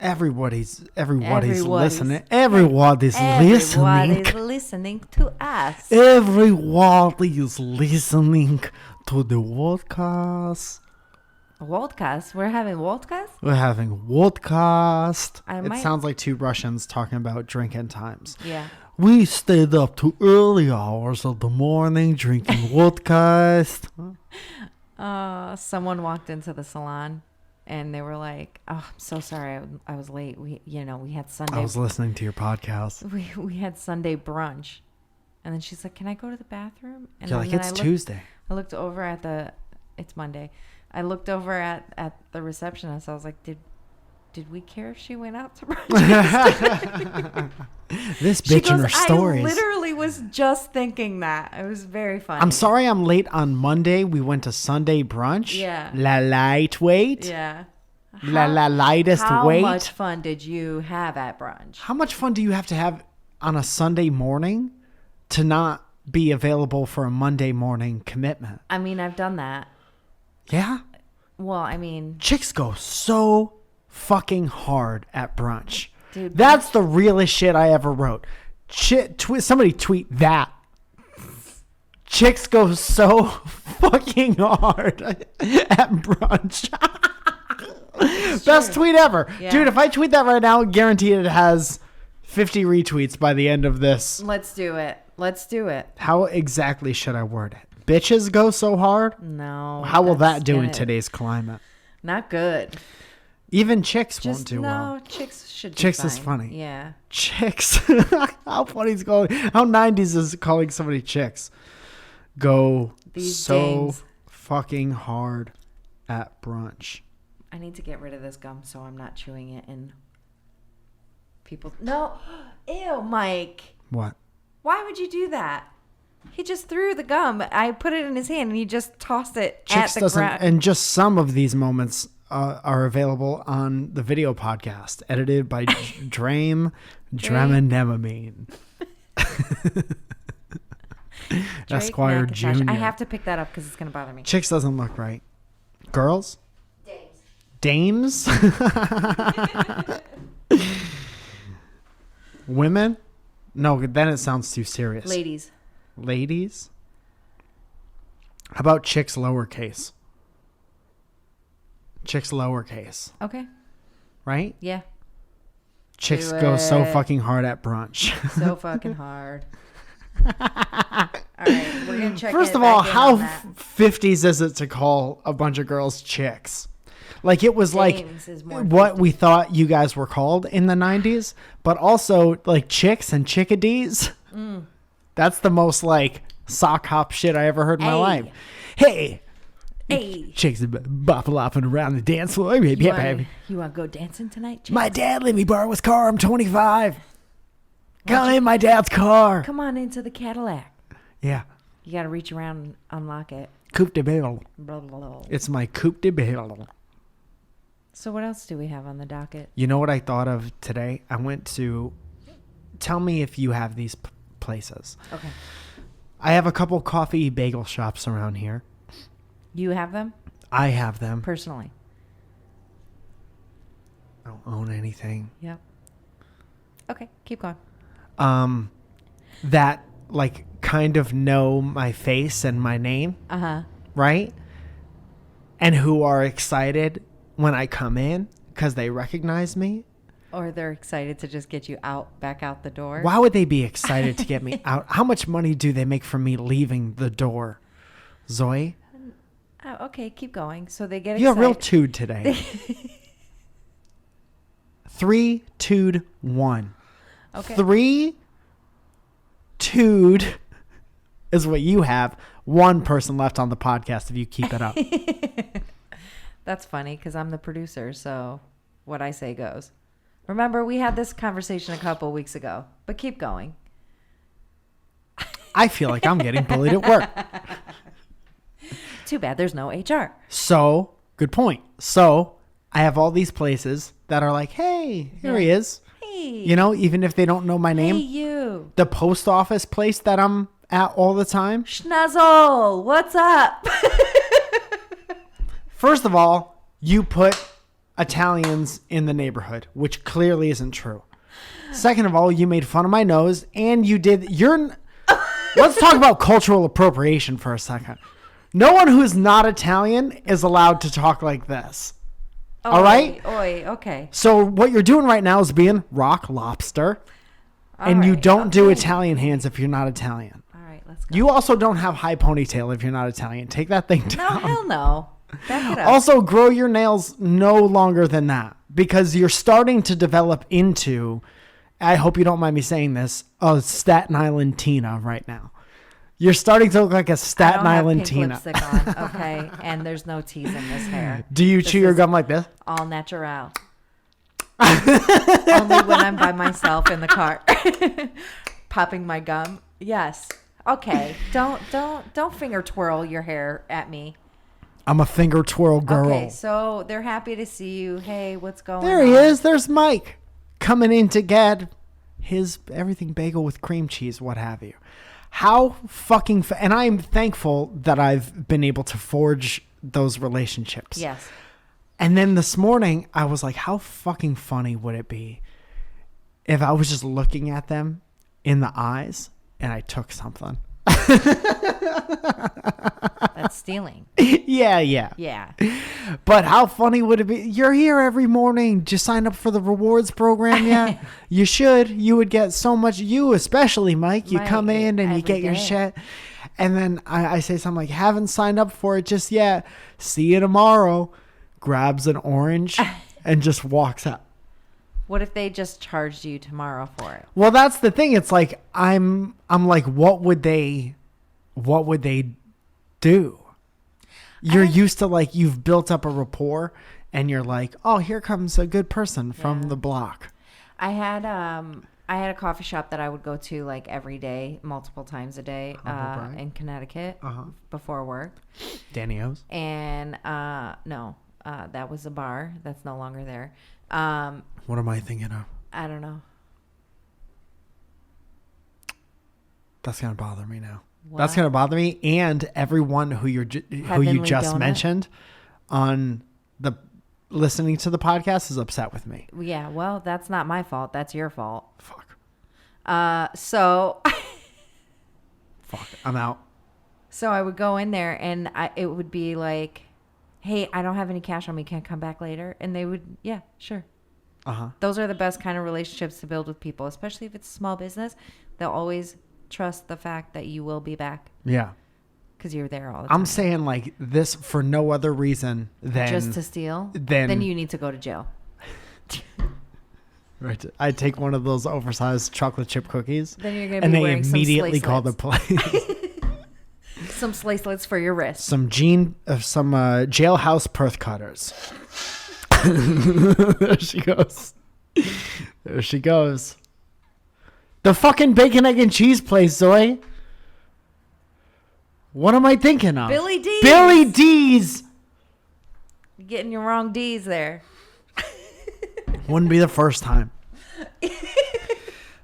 Everybody's Everybody's listening. Everybody's listening to us. Everybody's listening to the podcast. Wodcast? We're having Wodcast? We're having Wodcast. It sounds like two Russians talking about drinking times. Yeah. We stayed up to early hours of the morning drinking Wodcast. Someone walked into the salon and they were like, "Oh, I'm so sorry, I was late. We had Sunday. I was listening to your podcast. We had Sunday brunch." And then she's like, "Can I go to the bathroom?" And you're like, "It's Tuesday." I looked over at it's Monday. I looked over at the receptionist. I was like, Did we care if she went out to brunch?" This bitch and her stories. I literally was just thinking that. It was very funny. I'm sorry I'm late on Monday. We went to Sunday brunch. Yeah. La lightweight. Yeah. La lightest weight. How much fun did you have at brunch? How much fun do you have to have on a Sunday morning to not be available for a Monday morning commitment? I mean, I've done that. Yeah? Well, I mean... Chicks go so fucking hard at brunch. Dude, that's the realest shit I ever wrote. Somebody tweet that. Chicks go so fucking hard at brunch. Best tweet ever. Yeah. Dude, if I tweet that right now, guaranteed it has 50 retweets by the end of this. Let's do it. How exactly should I word it? Bitches go so hard? No. How will that do in today's climate? Not good. Even chicks won't do well. No, chicks should be Chicks fine. is funny. Yeah. Chicks. How funny is calling? How 90s is calling somebody chicks? Go These so dings. fucking hard at brunch. I need to get rid of this gum so I'm not chewing it and people... No. Ew, Mike. What? Why would you do that? He just threw the gum. I put it in his hand and he just tossed it Chicks at the ground. And just some of these moments are available on the video podcast, edited by Drame Dramamine. Esquire McIntosh. Jr. I have to pick that up because it's going to bother me. Chicks doesn't look right. Girls? Dames? Women? No, then it sounds too serious. Ladies? How about chicks lowercase? Chicks lowercase. Okay. Right? Yeah. Chicks go so fucking hard at brunch. So fucking hard. All right, we're going to check First of all, how 50s is it to call a bunch of girls chicks? Like it was James like what we thought you guys were called in the 90s, but also like chicks and chickadees. That's the most like sock hop shit I ever heard in my life. Hey. Chicks bopping around the dance floor. You want to go dancing tonight, chicks? My dad let me borrow his car. I'm 25. Come in my dad's car. Come on into the Cadillac. Yeah. You got to reach around and unlock it. Coupe de Belle. Blah, blah, blah. It's my Coupe de Belle. So what else do we have on the docket? You know what I thought of today? I went to... Tell me if you have these places. Okay. I have a couple coffee bagel shops around here. You have them? I have them. Personally. I don't own anything. Yep. Okay, keep going. That like kind of know my face and my name. Uh-huh. Right? And who are excited when I come in because they recognize me. Or they're excited to just get you back out the door. Why would they be excited to get me out? How much money do they make from me leaving the door? Zoe? Oh, okay, keep going. So they get excited. You're a real tood today. 3, 2, 1. Okay. 3, 2 is what you have. One person left on the podcast if you keep it up. That's funny because I'm the producer, so what I say goes. Remember, we had this conversation a couple weeks ago, but keep going. I feel like I'm getting bullied at work. Too bad there's no HR. So, good point. So, I have all these places that are like, hey, here he is. Hey. You know, even if they don't know my name. Hey, you. The post office place that I'm at all the time. Schnuzzle, what's up? First of all, you put Italians in the neighborhood, which clearly isn't true. Second of all, you made fun of my nose, and let's talk about cultural appropriation for a second. No one who's not Italian is allowed to talk like this. All right? Okay. So what you're doing right now is being rock lobster, and you don't do Italian hands if you're not Italian. All right, let's go. You also don't have high ponytail if you're not Italian. Take that thing down. No, hell no. Back it up. Also, grow your nails no longer than that, because you're starting to develop into, I hope you don't mind me saying this, a Staten Island Tina right now. You're starting to look like a Staten Island Tina. Lipstick on, okay, and there's no teas in this hair. Do you chew your gum like this? All natural. Only when I'm by myself in the car, popping my gum. Yes. Okay. Don't finger twirl your hair at me. I'm a finger twirl girl. Okay, so they're happy to see you. Hey, what's going on? There he is. There's Mike coming in to get his everything bagel with cream cheese, what have you. How fucking... and I'm thankful that I've been able to forge those relationships. Yes. And then this morning, I was like, how fucking funny would it be if I was just looking at them in the eyes and I took something? That's stealing. Yeah. Yeah. But how funny would it be? You're here every morning. Did you sign up for the rewards program yet? You should. You would get so much. You especially, Mike. You come in and you get your shit. And then I say something like, haven't signed up for it just yet. See you tomorrow. Grabs an orange and just walks out. What if they just charged you tomorrow for it? Well, that's the thing. It's like I'm like, what would they do? You're used to, like, you've built up a rapport and you're like, oh, here comes a good person from the block. I had a coffee shop that I would go to like every day, multiple times a day, in Connecticut before work. Danny O's? And no, that was a bar that's no longer there. What am I thinking of? I don't know. That's gonna bother me now. What? That's gonna bother me, and everyone who you just Donut? mentioned on the listening to the podcast is upset with me. Yeah, well, that's not my fault. That's your fault. Fuck. So Fuck. I'm out. So I would go in there and it would be like, hey, I don't have any cash on me. Can I come back later? And they would, yeah, sure. Those are the best kind of relationships to build with people, especially if it's a small business. They'll always trust the fact that you will be back. Yeah. Because you're there all the time. I'm saying like this for no other reason than... just to steal? Then you need to go to jail. Right. I take one of those oversized chocolate chip cookies. Then you're going to be wearing some and they immediately call the police. Some slacelets for your wrist. Some jailhouse Perth cutters. There she goes. There she goes. The fucking bacon, egg, and cheese place, Zoe. What am I thinking of? Billy D's. Billy D's. You're getting your wrong D's there. Wouldn't be the first time.